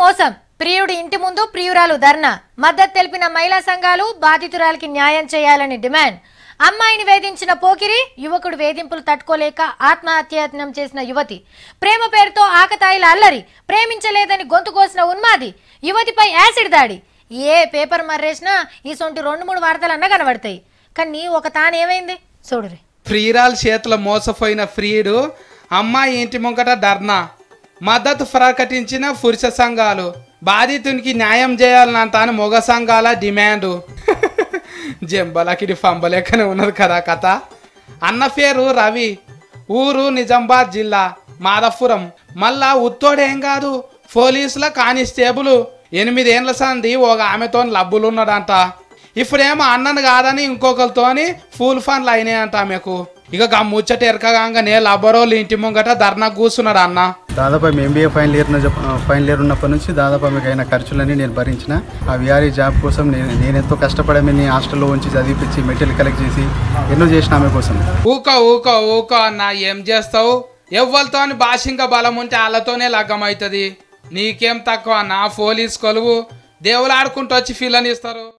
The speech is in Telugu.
మోసం ప్రియుడి ఇంటి ముందు ప్రియురాలు ధర్నా మద్దతు తెలిపిన మహిళా సంఘాలు బాధితురాలికి న్యాయం చేయాలని డిమాండ్ అమ్మాయిని వేధించిన పోకిరి యువకుడు వేధింపులు తట్టుకోలేక ఆత్మహత్యయత్నం చేసిన యువతి ప్రేమ పేరుతో ఆకతాయిల అల్లరి ప్రేమించలేదని గొంతు కోసిన ఉన్మాది యువతిపై యాసిడ్ దాడి ఏ పేపర్ మర్రేసినా ఈ సొంటి 2-3 వార్తలన్నా కనబడతాయి కానీ ఒక తానేమైంది చూడురి ప్రియురాలు చేతుల మోసపోయిన ప్రియుడు అమ్మాయి ఇంటి ముంగట ధర్నా మద్దతు ప్రకటించిన పురుష సంఘాలు బాధితునికి న్యాయం చేయాలనంత మొగ సంఘాల డిమాండు జంబలకిడి పంబలేకనే ఉన్నది కదా కథ. అన్న పేరు రవి, ఊరు నిజామాబాద్ జిల్లా మాదాపురం. మళ్ళా ఉత్తోడేం కాదు, పోలీసుల కానిస్టేబుల్ 8 ఏళ్ల సంది ఒక ఆమెతో లబ్బులున్నాడంట. ఇప్పుడేమో అన్నను కాదని ఇంకొకరితోని ఫుల్ ఫన్లు అయినాయంట ఆమెకు. ఇక ముచ్చట ఎరకగానే లబ్బరోళ్ళు ఇంటి ముంగట ధర్నా కూర్చున్నాడు అన్న. దాదాపు ఎంబీఏ ఫైనల్ ఇయర్ ఉన్నప్పటి నుంచి దాదాపు మీకు అయిన ఖర్చులన్నీ నేను భరించిన. ఆ విఆర్ఈ జాబ్ కోసం నేను ఎంతో కష్టపడమని హాస్టల్లో ఉంచి చదివిపించి మెటీరియల్ కలెక్ట్ చేసి ఎన్నో చేసిన ఆమె కోసం. ఊకో అన్న, ఏం చేస్తావు? ఎవ్వరితో భాషింక బలం ఉంటే వాళ్ళతోనే లగ్గమవుతుంది. నీకేం తక్కువ అన్న, పోలీస్ కొలువు దేవులు ఆడుకుంటూ వచ్చి ఫీల్ అని ఇస్తారు.